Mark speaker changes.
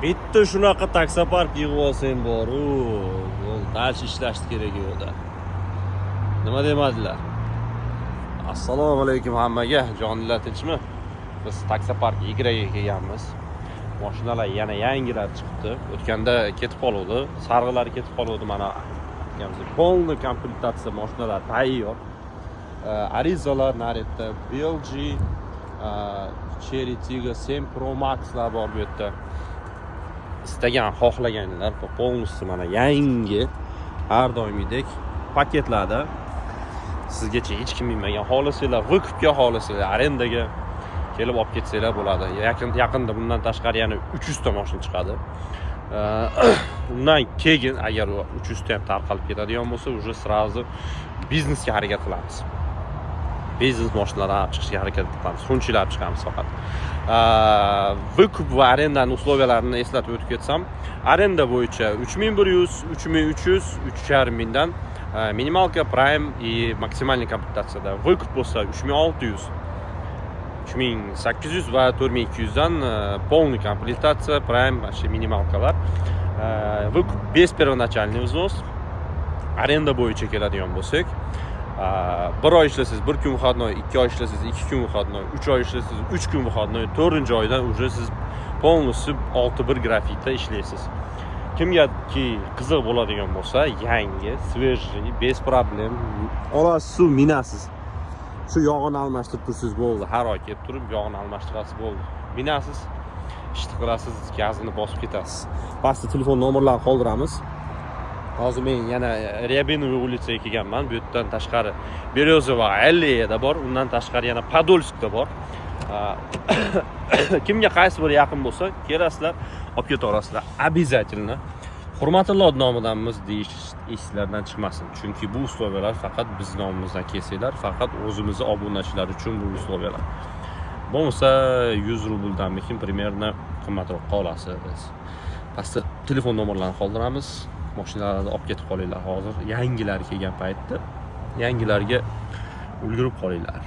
Speaker 1: Bitta shunaqa taksopark yig'ib olsang bor-u, dalcha ishlash kerak yo'qda. Nima demadilar? Assalomu alaykum hammaga, jonlilar tinchmi? Biz taksopark Igraga kelganmiz. Mashinalar yana yangilar chiqdi. O'tganda ketib qoluvdi, sarg'ilari ketib qoluvdi. Mana полный komplektatsiya mashinalar tayyor. Arizalar narida BLG, Cherry Tiggo 7 Pro Max'lar bor bu yerda. İstagan, xohlaganlar полностью mana yangi, har doimgidek paketlarda sizgacha hech kim bilmagan xohlasanglar, vыкупga xohlasanglar, arendaga kelib olib ketsanglar bo'ladi. Yaqinda bundan tashqari yana 300 ta mashina chiqadi. Undan keyin agar 300 ta ham tarqalib ketadigan bo'lsa, уже сразу biznesga harakat qilamiz. Biznes mashinalardan chiqishga harakat qilamiz. Shunchalar chiqamiz faqat. Vыкуп va arendani условияlarini eslatib o'tib ketsam, arenda bo'yicha 3100, 3300, 3,5 mingdan minimalka, prime и maksimalniy komplektatsiyada. Vыкуп bo'lsa 3600, 3800 va 4200 dan полный komplektatsiya, prime va minimalkalar. Vыкуп без первоначальный взнос. Arenda bo'yicha keladigan bo'lsak, 1 oy ishlasangiz 1 kun выходной, 2 oy ishlasangiz 2 kun выходной, 3 oy ishlasangiz 3 kun выходной, 4-oydan уже siz полностью 6-1 grafikda ishlaysiz. Kimgaki qiziq bo'ladigan bo'lsa, yangi, свежий, без проблем olasiz, suv minasiz. Shu yog'ini almashtirib tursiz bo'ldi. Har oy kelib turib yog'ini almashtirasiz bo'ldi. Minasiz, ishni qilasiz, gazini bosib ketasiz. Pastda telefon nomerlarini qoldiramiz. Hozir men yana Ryabinovy улицаga kelganman. Bu yerdan tashqari Berezova alleyada bor, undan tashqari yana Podolskda bor. Kimga qaysi biri yaqin bo'lsa, kelasizlar, olib keta olasizlar. Обязательно. Hurmatli nomidamiz deyish esingizdan chiqmasin. Chunki bu uslovalar faqat biz nomimizdan kelsanglar, faqat o'zimizni obunachilar uchun bu uslovalar. Bo'lmasa 100 rubldanmikin примерно qimmatroq qolasiz. Pastda telefon nomerlarini qoldiramiz. Mashinalarni olib ketib qolinglar hozir. Yangilar kelgan paytda yangilarga ulgurib qolinglar.